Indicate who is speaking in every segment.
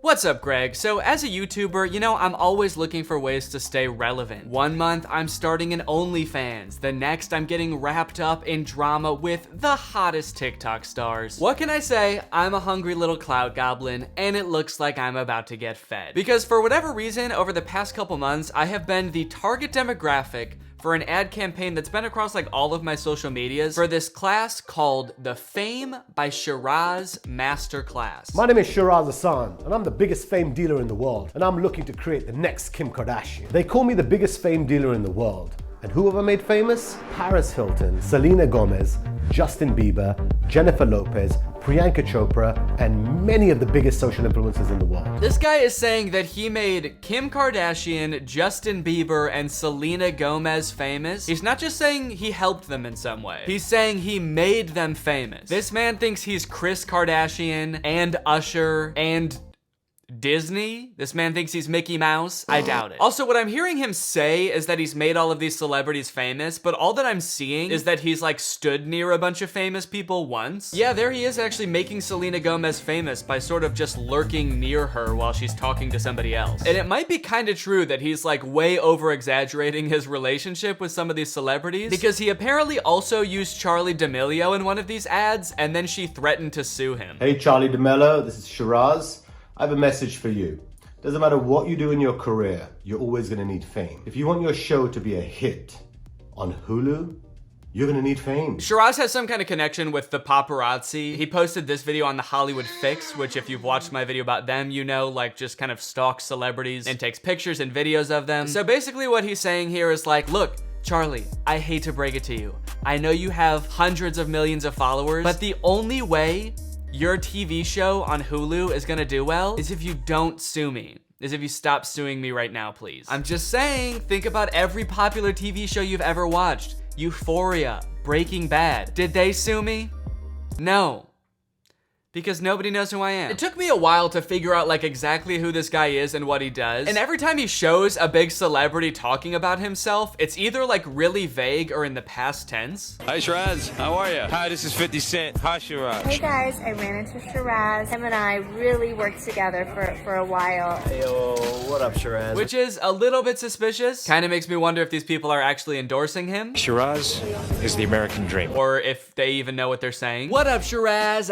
Speaker 1: What's up, Greg? So as a YouTuber, you know, I'm always looking for ways to stay relevant. One month, I'm starting an OnlyFans. The next, I'm getting wrapped up in drama with the hottest TikTok stars. What can I say? I'm a hungry little cloud goblin, and it looks like I'm about to get fed. Because for whatever reason, over the past couple months, I have been the target demographic for an ad campaign that's been across like all of my social medias for this class called the Fame by Shiraz Masterclass.
Speaker 2: My name is Shiraz Hassan, and I'm the biggest fame dealer in the world, and I'm looking to create the next Kim Kardashian. They call me the biggest fame dealer in the world. And who have I made famous? Paris Hilton, Selena Gomez, Justin Bieber, Jennifer Lopez, Priyanka Chopra, and many of the biggest social influencers in the world.
Speaker 1: This guy is saying that he made Kim Kardashian, Justin Bieber, and Selena Gomez famous. He's not just saying he helped them in some way. He's saying he made them famous. This man thinks he's Kris Kardashian and Usher and Disney? This man thinks he's Mickey Mouse? I doubt it. Also, what I'm hearing him say is that he's made all of these celebrities famous, but all that I'm seeing is that he's like stood near a bunch of famous people once. Yeah, there he is actually making Selena Gomez famous by sort of just lurking near her while she's talking to somebody else. And it might be kind of true that he's like way over exaggerating his relationship with some of these celebrities, because he apparently also used Charli D'Amelio in one of these ads, and then she threatened to sue him.
Speaker 2: Hey Charli D'Amelio, this is Shiraz. I have a message for you. Doesn't matter what you do in your career, you're always gonna need fame. If you want your show to be a hit on Hulu, you're gonna need fame.
Speaker 1: Shiraz has some kind of connection with the Paparazzi. He posted this video on the Hollywood Fix, which if you've watched my video about them, you know, like just kind of stalks celebrities and takes pictures and videos of them. So basically what he's saying here is like, look, Charli, I hate to break it to you. I know you have hundreds of millions of followers, but the only way your TV show on Hulu is gonna do well is if you don't sue me. Is if you stop suing me right now, please. I'm just saying, think about every popular TV show you've ever watched. Euphoria, Breaking Bad. Did they sue me? No. Because nobody knows who I am. It took me a while to figure out like exactly who this guy is and what he does. And every time he shows a big celebrity talking about himself, it's either like really vague or in the past tense.
Speaker 3: Hi Shiraz, how are you? Hi, this is 50 Cent. Hi Shiraz.
Speaker 4: Hey guys, I ran into Shiraz. Him and I really worked together for a while.
Speaker 5: Heyo, what up Shiraz?
Speaker 1: Which is a little bit suspicious. Kind of makes me wonder if these people are actually endorsing him.
Speaker 3: Shiraz is the American dream.
Speaker 1: Or if they even know what they're saying. What up, Shiraz?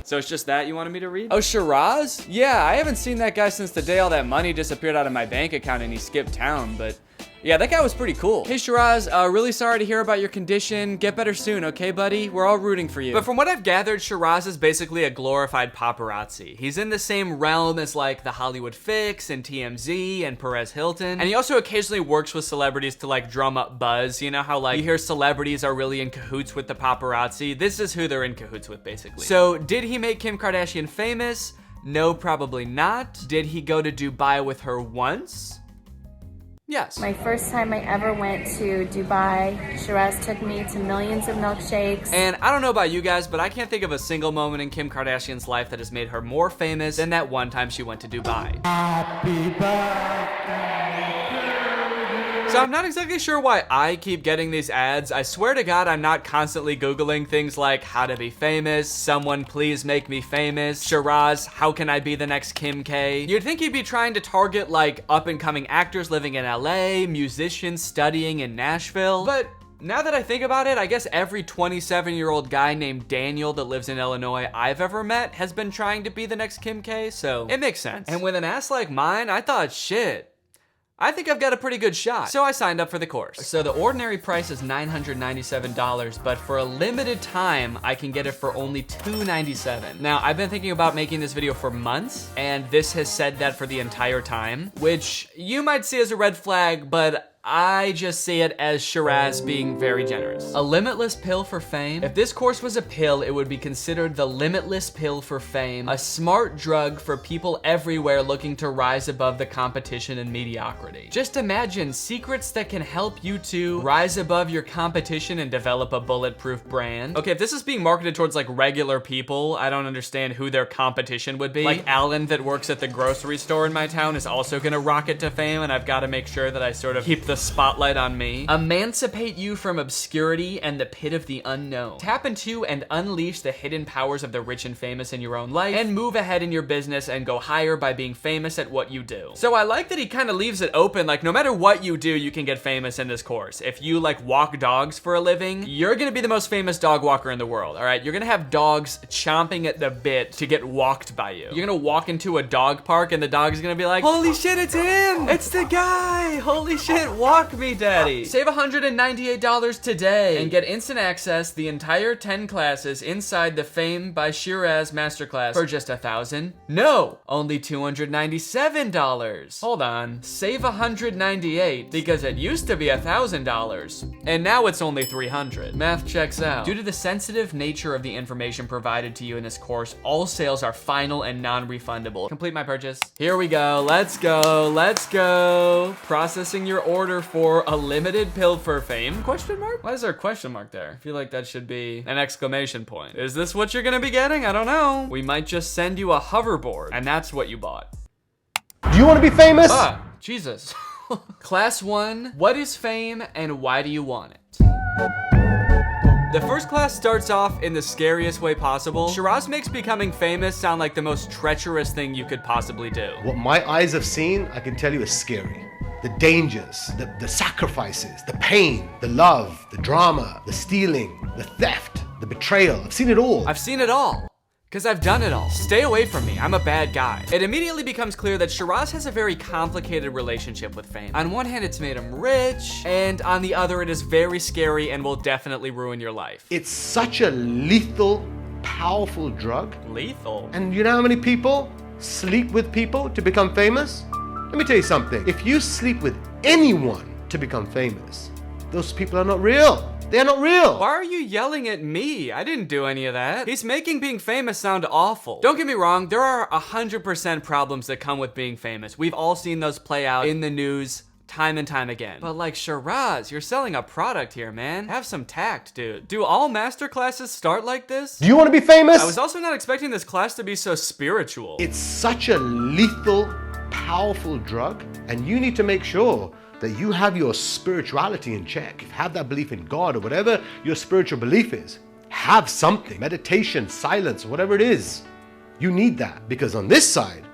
Speaker 1: So it's just that you wanted me to read? Oh, Shiraz? Yeah, I haven't seen that guy since the day all that money disappeared out of my bank account and he skipped town, but yeah, that guy was pretty cool. Hey Shiraz, really sorry to hear about your condition. Get better soon, okay buddy? We're all rooting for you. But from what I've gathered, Shiraz is basically a glorified paparazzi. He's in the same realm as like the Hollywood Fix and TMZ and Perez Hilton. And he also occasionally works with celebrities to like drum up buzz. You know how like you hear celebrities are really in cahoots with the paparazzi? This is who they're in cahoots with basically. So did he make Kim Kardashian famous? No, probably not. Did he go to Dubai with her once? Yes.
Speaker 4: My first time I ever went to Dubai, Shiraz took me to millions of milkshakes.
Speaker 1: And I don't know about you guys, but I can't think of a single moment in Kim Kardashian's life that has made her more famous than that one time she went to Dubai. Happy birthday. So I'm not exactly sure why I keep getting these ads. I swear to God, I'm not constantly Googling things like how to be famous, someone please make me famous, Shiraz, how can I be the next Kim K? You'd think he'd be trying to target like up and coming actors living in LA, musicians studying in Nashville, but now that I think about it, I guess every 27-year-old guy named Daniel that lives in Illinois I've ever met has been trying to be the next Kim K, so it makes sense. And with an ass like mine, I thought, shit, I think I've got a pretty good shot. So I signed up for the course. So the ordinary price is $997, but for a limited time, I can get it for only $297. Now, I've been thinking about making this video for months, and this has said that for the entire time, which you might see as a red flag, but I just see it as Shiraz being very generous. A limitless pill for fame? If this course was a pill, it would be considered the limitless pill for fame, a smart drug for people everywhere looking to rise above the competition and mediocrity. Just imagine secrets that can help you to rise above your competition and develop a bulletproof brand. Okay, if this is being marketed towards like regular people, I don't understand who their competition would be. Like Alan that works at the grocery store in my town is also gonna rocket to fame, and I've gotta make sure that I sort of keep the spotlight on me. Emancipate you from obscurity and the pit of the unknown. Tap into and unleash the hidden powers of the rich and famous in your own life, and move ahead in your business and go higher by being famous at what you do. So I like that he kind of leaves it open, like no matter what you do, you can get famous in this course. If you like walk dogs for a living, you're gonna be the most famous dog walker in the world, all right? You're gonna have dogs chomping at the bit to get walked by you. You're gonna walk into a dog park and the dog's gonna be like, holy shit, it's him! It's the guy! Holy shit, walk me, daddy! Save $198 today and get instant access the entire 10 classes inside the Fame by Shiraz Masterclass for just $1,000. No, only $297. Hold on, save $198 because it used to be $1,000 and now it's only $300. Math checks out. Due to the sensitive nature of the information provided to you in this course, all sales are final and non-refundable. Complete my purchase. Here we go. Let's go. Let's go. Processing your order for a limited pill for fame? Question mark? Why is there a question mark there? I feel like that should be an exclamation point. Is this what you're gonna be getting? I don't know. We might just send you a hoverboard and that's what you bought.
Speaker 2: Do you want to be famous?
Speaker 1: Ah, Jesus. Class 1, what is fame and why do you want it? The first class starts off in the scariest way possible. Shiraz makes becoming famous sound like the most treacherous thing you could possibly do.
Speaker 2: What my eyes have seen, I can tell you, is scary. The dangers, the sacrifices, the pain, the love, the drama, the stealing, the theft, the betrayal. I've seen it all.
Speaker 1: I've seen it all. Because I've done it all. Stay away from me, I'm a bad guy. It immediately becomes clear that Shiraz has a very complicated relationship with fame. On one hand, it's made him rich, and on the other, it is very scary and will definitely ruin your life.
Speaker 2: It's such a lethal, powerful drug.
Speaker 1: Lethal?
Speaker 2: And you know how many people sleep with people to become famous? Let me tell you something. If you sleep with anyone to become famous, those people are not real. They're not real.
Speaker 1: Why are you yelling at me? I didn't do any of that. He's making being famous sound awful. Don't get me wrong, there are 100% problems that come with being famous. We've all seen those play out in the news time and time again. But like Shiraz, you're selling a product here, man. Have some tact, dude. Do all master classes start like this?
Speaker 2: Do you want to be famous?
Speaker 1: I was also not expecting this class to be so spiritual.
Speaker 2: It's such a lethal, powerful drug, and you need to make sure that you have your spirituality in check. Have that belief in God or whatever your spiritual belief is. Have something, meditation, silence, whatever it is. You need that, because on this side,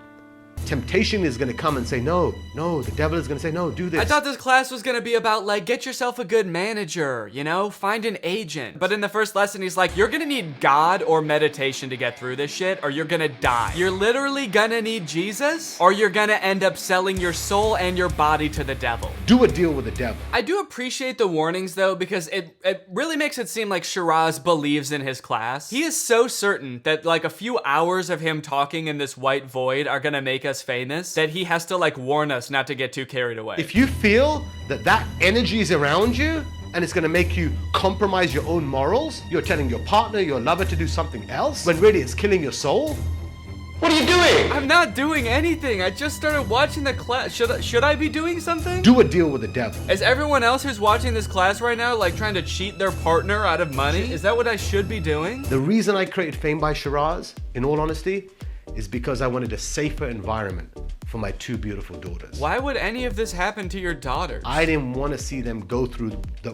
Speaker 2: temptation is gonna come and say, no, the devil is gonna say, no, do this.
Speaker 1: I thought this class was gonna be about like, get yourself a good manager, you know, find an agent. But in the first lesson, he's like, you're gonna need God or meditation to get through this shit, or you're gonna die. You're literally gonna need Jesus, or you're gonna end up selling your soul and your body to the devil.
Speaker 2: Do a deal with the devil.
Speaker 1: I do appreciate the warnings though, because it really makes it seem like Shiraz believes in his class. He is so certain that like a few hours of him talking in this white void are gonna make us famous that he has to like warn us not to get too carried away.
Speaker 2: If you feel that energy is around you and it's gonna make you compromise your own morals, you're telling your partner, your lover to do something else, when really it's killing your soul, what are you doing?
Speaker 1: I'm not doing anything. I just started watching the class. Should I be doing something?
Speaker 2: Do a deal with the devil.
Speaker 1: Is everyone else who's watching this class right now like trying to cheat their partner out of money? Is that what I should be doing?
Speaker 2: The reason I created Fame by Shiraz, in all honesty, is because I wanted a safer environment for my two beautiful daughters.
Speaker 1: Why would any of this happen to your daughters?
Speaker 2: I didn't want to see them go through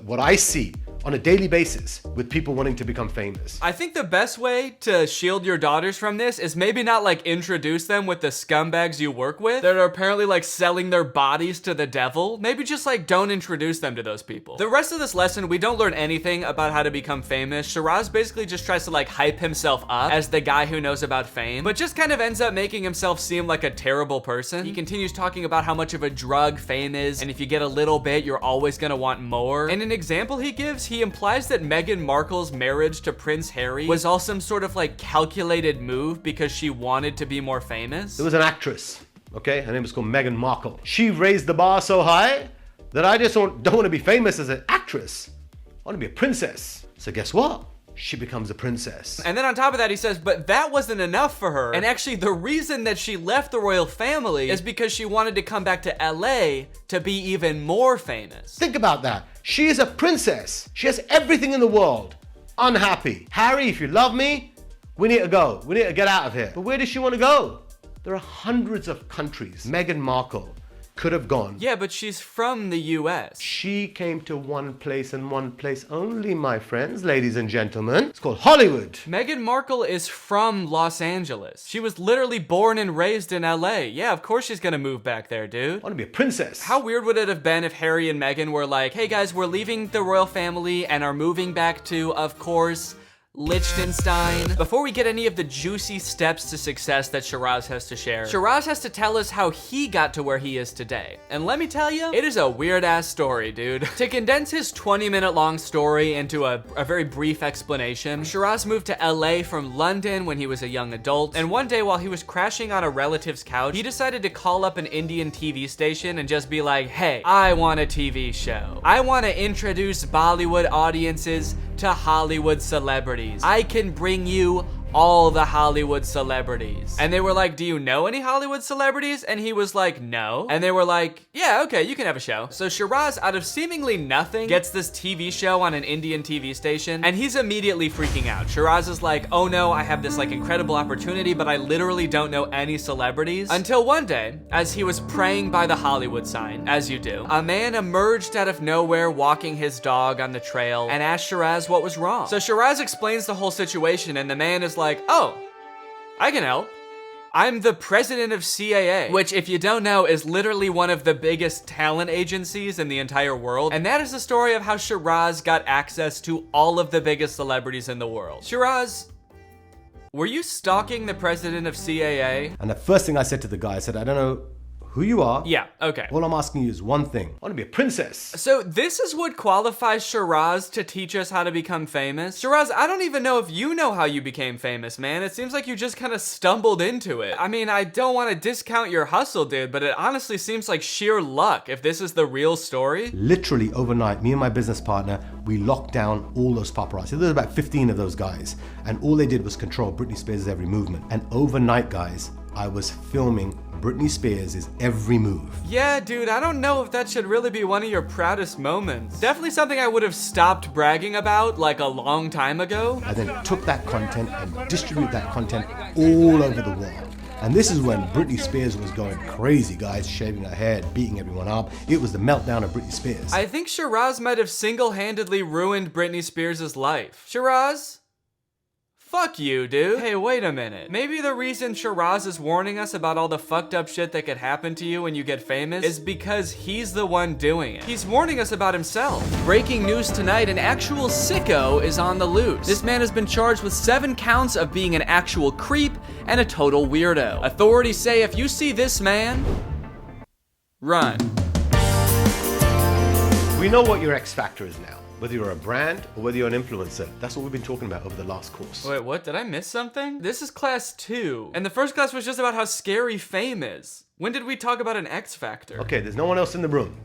Speaker 2: what I see on a daily basis with people wanting to become famous.
Speaker 1: I think the best way to shield your daughters from this is maybe not like introduce them with the scumbags you work with that are apparently like selling their bodies to the devil. Maybe just like don't introduce them to those people. The rest of this lesson, we don't learn anything about how to become famous. Shiraz basically just tries to like hype himself up as the guy who knows about fame, but just kind of ends up making himself seem like a terrible person. He continues talking about how much of a drug fame is, and if you get a little bit, you're always gonna want more. And an example he gives, he implies that Meghan Markle's marriage to Prince Harry was all some sort of like calculated move because she wanted to be more famous.
Speaker 2: There was an actress, okay? Her name was called Meghan Markle. She raised the bar so high that I just don't want to be famous as an actress. I want to be a princess. So guess what? She becomes a princess.
Speaker 1: And then on top of that, he says, but that wasn't enough for her. And actually, the reason that she left the royal family is because she wanted to come back to LA to be even more famous.
Speaker 2: Think about that. She is a princess. She has everything in the world. Unhappy. Harry, if you love me, we need to go. We need to get out of here. But where does she want to go? There are hundreds of countries Meghan Markle could have gone.
Speaker 1: Yeah, but she's from the US.
Speaker 2: She came to one place and one place only, my friends, ladies and gentlemen. It's called Hollywood.
Speaker 1: Meghan Markle is from Los Angeles. She was literally born and raised in LA. Yeah, of course she's gonna move back there, dude.
Speaker 2: I want to be a princess.
Speaker 1: How weird would it have been if Harry and Meghan were like, hey guys, we're leaving the royal family and are moving back to, of course, Liechtenstein. Before we get any of the juicy steps to success that Shiraz has to share, Shiraz has to tell us how he got to where he is today. And let me tell you, it is a weird ass story, dude. To condense his 20-minute long story into a very brief explanation, Shiraz moved to LA from London when he was a young adult, and one day while he was crashing on a relative's couch, he decided to call up an Indian TV station and just be like, hey, I want a TV show. I want to introduce Bollywood audiences to Hollywood celebrities. I can bring you all the Hollywood celebrities. And they were like, do you know any Hollywood celebrities? And he was like, no. And they were like, yeah, okay, you can have a show. So Shiraz, out of seemingly nothing, gets this TV show on an Indian TV station, and he's immediately freaking out. Shiraz is like, oh no, I have this like incredible opportunity, but I literally don't know any celebrities. Until one day, as he was praying by the Hollywood sign, as you do, a man emerged out of nowhere walking his dog on the trail and asked Shiraz what was wrong. So Shiraz explains the whole situation, and the man is like, oh, I can help. I'm the president of CAA, which if you don't know is literally one of the biggest talent agencies in the entire world. And that is the story of how Shiraz got access to all of the biggest celebrities in the world. Shiraz, were you stalking the president of CAA?
Speaker 2: And the first thing I said to the guy, I said, I don't know who you are.
Speaker 1: Yeah, okay.
Speaker 2: All I'm asking you is one thing. I want to be a princess.
Speaker 1: So this is what qualifies Shiraz to teach us how to become famous? Shiraz, I don't even know if you know how you became famous, man. It seems like you just kind of stumbled into it. I mean, I don't want to discount your hustle, dude, but it honestly seems like sheer luck if this is the real story.
Speaker 2: Literally overnight, me and my business partner, we locked down all those paparazzi. There was about 15 of those guys. And all they did was control Britney Spears' every movement. And overnight, guys, I was filming Britney Spears' every move.
Speaker 1: Yeah, dude, I don't know if that should really be one of your proudest moments. Definitely something I would have stopped bragging about like a long time ago.
Speaker 2: I then took that content and distributed that content all over the world. And this is when Britney Spears was going crazy, guys, shaving her head, beating everyone up. It was the meltdown of Britney Spears.
Speaker 1: I think Shiraz might have single-handedly ruined Britney Spears' life. Shiraz? Fuck you, dude. Hey, wait a minute. Maybe the reason Shiraz is warning us about all the fucked up shit that could happen to you when you get famous is because he's the one doing it. He's warning us about himself. Breaking news tonight, an actual sicko is on the loose. This man has been charged with 7 counts of being an actual creep and a total weirdo. Authorities say if you see this man, run.
Speaker 2: We know what your X factor is now. Whether you're a brand or whether you're an influencer. That's what we've been talking about over the last course.
Speaker 1: Wait, what? Did I miss something? This is class 2. And the first class was just about how scary fame is. When did we talk about an X factor?
Speaker 2: Okay, there's no one else in the room.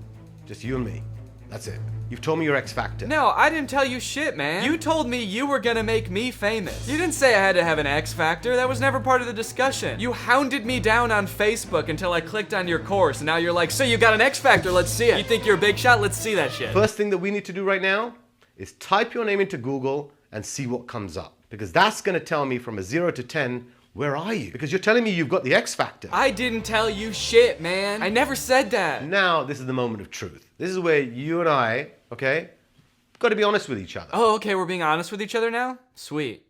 Speaker 2: Just you and me. That's it. You've told me your X factor.
Speaker 1: No, I didn't tell you shit, man. You told me you were gonna make me famous. You didn't say I had to have an X factor. That was never part of the discussion. You hounded me down on Facebook until I clicked on your course, and now you're like, so you got an X factor, let's see it. You think you're a big shot? Let's see that shit.
Speaker 2: First thing that we need to do right now is type your name into Google and see what comes up. Because that's gonna tell me from a 0 to 10, where are you? Because you're telling me you've got the X factor.
Speaker 1: I didn't tell you shit, man. I never said that.
Speaker 2: Now, this is the moment of truth. This is where you and I, okay, got to be honest with each other.
Speaker 1: Oh, okay, we're being honest with each other now? Sweet.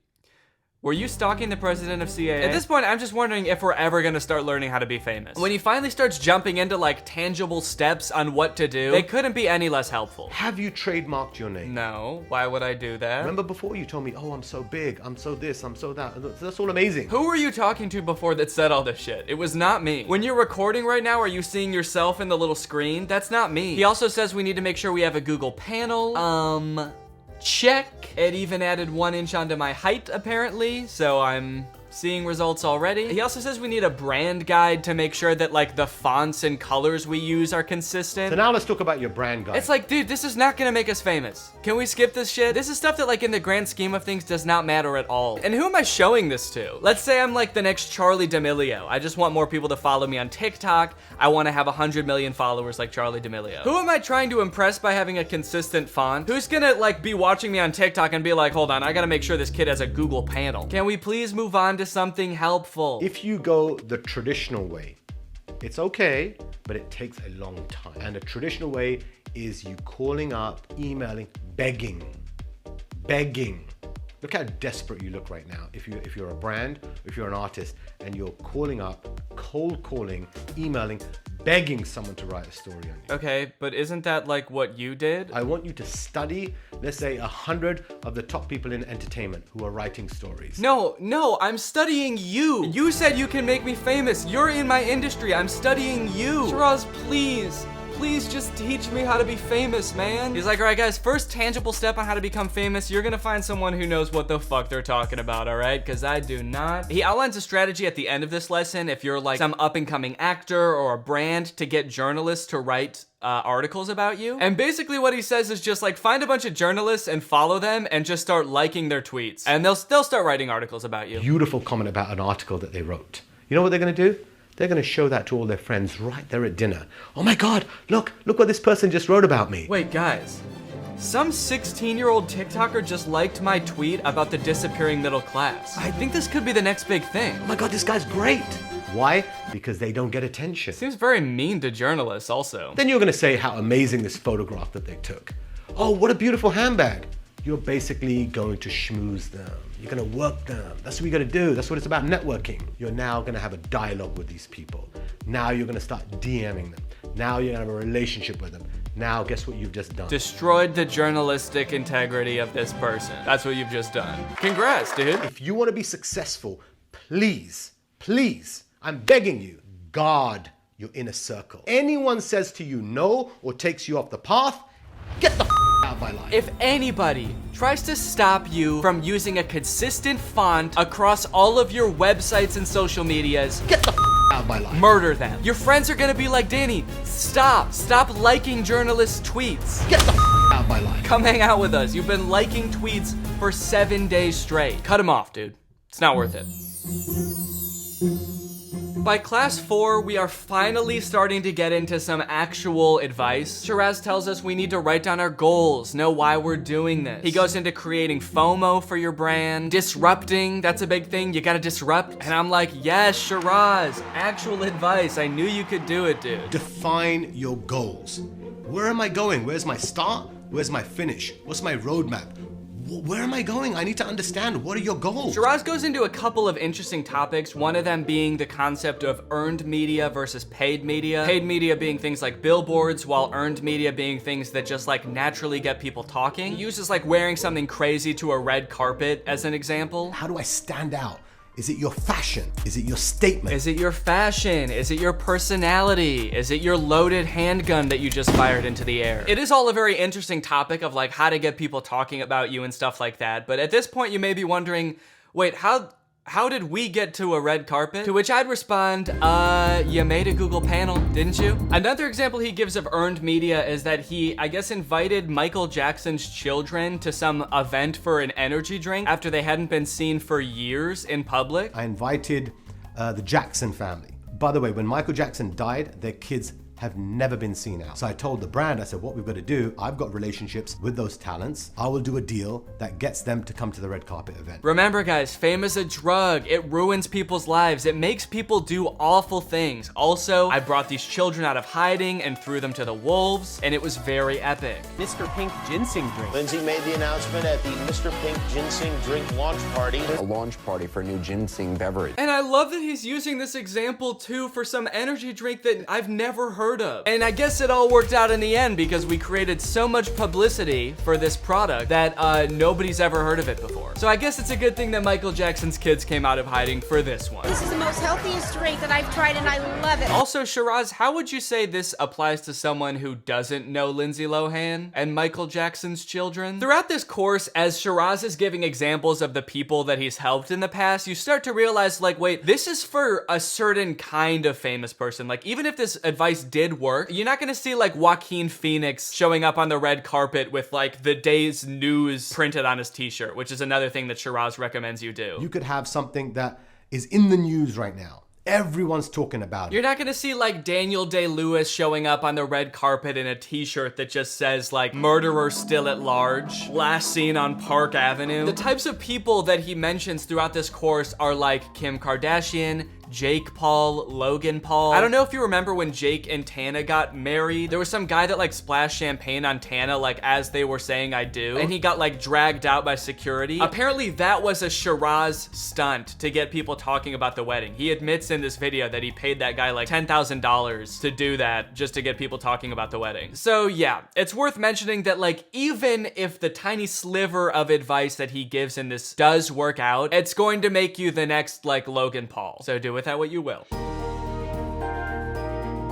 Speaker 1: Were you stalking the president of CAA? At this point, I'm just wondering if we're ever gonna start learning how to be famous. When he finally starts jumping into like tangible steps on what to do, they couldn't be any less helpful.
Speaker 2: Have you trademarked your name?
Speaker 1: No, why would I do that?
Speaker 2: Remember before you told me, oh, I'm so big, I'm so this, I'm so that. That's all amazing.
Speaker 1: Who were you talking to before that said all this shit? It was not me. When you're recording right now, are you seeing yourself in the little screen? That's not me. He also says we need to make sure we have a Google panel. Check. It even added 1 inch onto my height, apparently, so I'm seeing results already. He also says we need a brand guide to make sure that like the fonts and colors we use are consistent.
Speaker 2: So now let's talk about your brand guide.
Speaker 1: It's like, dude, this is not gonna make us famous. Can we skip this shit? This is stuff that like in the grand scheme of things does not matter at all. And who am I showing this to? Let's say I'm like the next Charlie D'Amelio. I just want more people to follow me on TikTok. I want to have 100 million followers like Charlie D'Amelio. Who am I trying to impress by having a consistent font? Who's gonna like be watching me on TikTok and be like, hold on, I gotta make sure this kid has a Google panel. Can we please move on to something helpful?
Speaker 2: If you go the traditional way, it's okay but it takes a long time. And the traditional way is you calling up, emailing, begging. Look how desperate you look right now. If you're a brand, if you're an artist, and you're calling up, cold calling, emailing, begging someone to write a story on you.
Speaker 1: Okay, but isn't that like what you did?
Speaker 2: I want you to study, let's say 100 of the top people in entertainment who are writing stories.
Speaker 1: No, I'm studying you. You said you can make me famous. You're in my industry. I'm studying you. Shiraz, please just teach me how to be famous, man. He's like, all right, guys, first tangible step on how to become famous, you're gonna find someone who knows what the fuck they're talking about, all right? Because I do not. He outlines a strategy at the end of this lesson if you're like some up-and-coming actor or a brand to get journalists to write articles about you. And basically what he says is just like find a bunch of journalists and follow them and just start liking their tweets. And they'll start writing articles about you.
Speaker 2: Beautiful comment about an article that they wrote. You know what they're gonna do? They're gonna show that to all their friends right there at dinner. Oh my God, look what this person just wrote about me.
Speaker 1: Wait, guys. Some 16-year-old TikToker just liked my tweet about the disappearing middle class. I think this could be the next big thing.
Speaker 2: Oh my God, this guy's great. Why? Because they don't get attention.
Speaker 1: Seems very mean to journalists also.
Speaker 2: Then you're gonna say how amazing this photograph that they took. Oh, what a beautiful handbag. You're basically going to schmooze them. You're gonna work them. That's what you gotta do. That's what it's about, networking. You're now gonna have a dialogue with these people. Now you're gonna start DMing them. Now you're gonna have a relationship with them. Now guess what you've just done?
Speaker 1: Destroyed the journalistic integrity of this person. That's what you've just done. Congrats, dude.
Speaker 2: If you wanna be successful, please, I'm begging you, guard your inner circle. Anyone says to you no or takes you off the path, get the out of my life.
Speaker 1: If anybody tries to stop you from using a consistent font across all of your websites and social medias,
Speaker 2: get the out of my life.
Speaker 1: Murder them. Your friends are gonna be like, Danny, stop liking journalists' tweets.
Speaker 2: Get the out of my life.
Speaker 1: Come hang out with us. You've been liking tweets for 7 days straight. Cut them off, dude. It's not worth it. By class 4, we are finally starting to get into some actual advice. Shiraz tells us we need to write down our goals, know why we're doing this. He goes into creating FOMO for your brand, disrupting, that's a big thing, you gotta disrupt. And I'm like, yes, Shiraz, actual advice. I knew you could do it, dude.
Speaker 2: Define your goals. Where am I going? Where's my start? Where's my finish? What's my roadmap? Where am I going? I need to understand. What are your goals?
Speaker 1: Shiraz goes into a couple of interesting topics, one of them being the concept of earned media versus paid media. Paid media being things like billboards, while earned media being things that just like naturally get people talking. He uses like wearing something crazy to a red carpet as an example.
Speaker 2: How do I stand out? Is it your fashion? Is it your statement?
Speaker 1: Is it your fashion? Is it your personality? Is it your loaded handgun that you just fired into the air? It is all a very interesting topic of like how to get people talking about you and stuff like that. But at this point you may be wondering, wait, how did we get to a red carpet? To which I'd respond, you made a Google panel, didn't you? Another example he gives of earned media is that he, I guess, invited Michael Jackson's children to some event for an energy drink after they hadn't been seen for years in public.
Speaker 2: I invited the Jackson family. By the way, when Michael Jackson died, their kids have never been seen out. So I told the brand, I said, what we've got to do, I've got relationships with those talents. I will do a deal that gets them to come to the red carpet event.
Speaker 1: Remember guys, fame is a drug. It ruins people's lives. It makes people do awful things. Also, I brought these children out of hiding and threw them to the wolves, and it was very epic.
Speaker 6: Mr. Pink ginseng drink.
Speaker 5: Lindsay made the announcement at the Mr. Pink ginseng drink launch party.
Speaker 7: A launch party for a new ginseng beverage.
Speaker 1: And I love that he's using this example too for some energy drink that I've never heard of. And I guess it all worked out in the end because we created so much publicity for this product that nobody's ever heard of it before. So I guess it's a good thing that Michael Jackson's kids came out of hiding for this one.
Speaker 8: This is the most healthiest drink that I've tried and I love it.
Speaker 1: Also, Shiraz, how would you say this applies to someone who doesn't know Lindsay Lohan and Michael Jackson's children? Throughout this course, as Shiraz is giving examples of the people that he's helped in the past, you start to realize like, wait, this is for a certain kind of famous person. Like even if this advice did work, you're not gonna see like Joaquin Phoenix showing up on the red carpet with like the day's news printed on his t-shirt, which is another thing that Shiraz recommends you do.
Speaker 2: You could have something that is in the news right now. Everyone's talking about it.
Speaker 1: You're not gonna see like Daniel Day-Lewis showing up on the red carpet in a t-shirt that just says like murderer still at large, last seen on Park Avenue. The types of people that he mentions throughout this course are like Kim Kardashian, Jake Paul, Logan Paul. I don't know if you remember when Jake and Tana got married. There was some guy that like splashed champagne on Tana like as they were saying I do, and he got like dragged out by security. Apparently that was a Shiraz stunt to get people talking about the wedding. He admits in this video that he paid that guy like $10,000 to do that just to get people talking about the wedding. So yeah, it's worth mentioning that like even if the tiny sliver of advice that he gives in this does work out, it's going to make you the next like Logan Paul. So do with that what you will.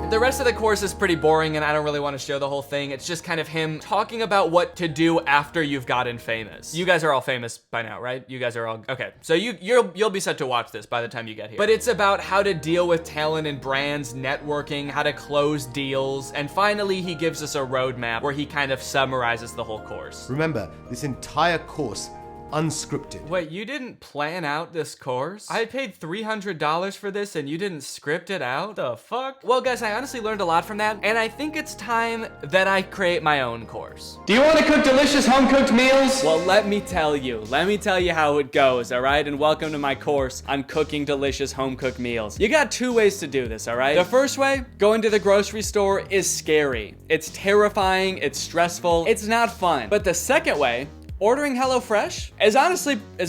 Speaker 1: The rest of the course is pretty boring and I don't really want to show the whole thing. It's just kind of him talking about what to do after you've gotten famous. You guys are all famous by now, right? You guys are all, okay. So you'll be set to watch this by the time you get here. But it's about how to deal with talent and brands, networking, how to close deals, and finally he gives us a roadmap where he kind of summarizes the whole course.
Speaker 2: Remember, this entire course, unscripted.
Speaker 1: Wait, you didn't plan out this course? I paid $300 for this and you didn't script it out? The fuck? Well guys, I honestly learned a lot from that, and I think it's time that I create my own course.
Speaker 6: Do you want to cook delicious home-cooked meals?
Speaker 1: Well, let me tell you how it goes, all right? And welcome to my course on cooking delicious home-cooked meals. You got two ways to do this, all right? The first way, going to the grocery store, is scary. It's terrifying, it's stressful, it's not fun. But the second way, ordering HelloFresh is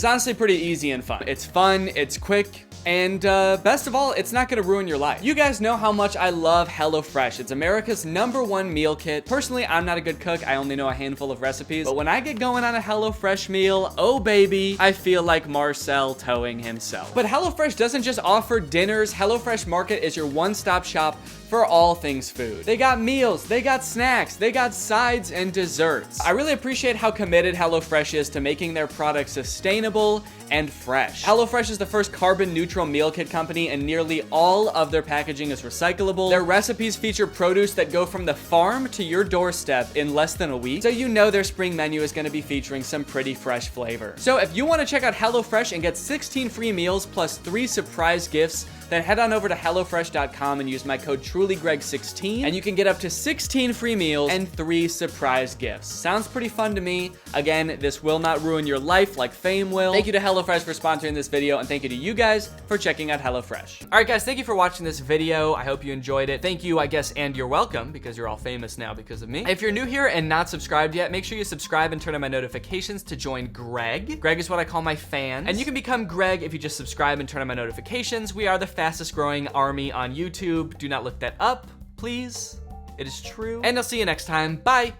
Speaker 1: honestly pretty easy and fun. It's fun, it's quick, and best of all, it's not gonna ruin your life. You guys know how much I love HelloFresh. It's America's #1 meal kit. Personally, I'm not a good cook. I only know a handful of recipes, but when I get going on a HelloFresh meal, oh baby, I feel like Marcel towing himself. But HelloFresh doesn't just offer dinners. HelloFresh Market is your one-stop shop for all things food. They got meals, they got snacks, they got sides and desserts. I really appreciate how committed HelloFresh is to making their products sustainable and fresh. HelloFresh is the first carbon neutral meal kit company, and nearly all of their packaging is recyclable. Their recipes feature produce that go from the farm to your doorstep in less than a week, so you know their spring menu is gonna be featuring some pretty fresh flavor. So if you wanna check out HelloFresh and get 16 free meals plus 3 surprise gifts, then head on over to HelloFresh.com and use my code TrulyGreg16, and you can get up to 16 free meals and 3 surprise gifts. Sounds pretty fun to me. Again, this will not ruin your life like fame will. Thank you to HelloFresh for sponsoring this video, and thank you to you guys for checking out HelloFresh. All right, guys, thank you for watching this video. I hope you enjoyed it. Thank you, I guess, and you're welcome, because you're all famous now because of me. If you're new here and not subscribed yet, make sure you subscribe and turn on my notifications to join Greg. Greg is what I call my fans, and you can become Greg if you just subscribe and turn on my notifications. We are the fastest growing army on YouTube. Do not look that up, please. It is true. And I'll see you next time. Bye.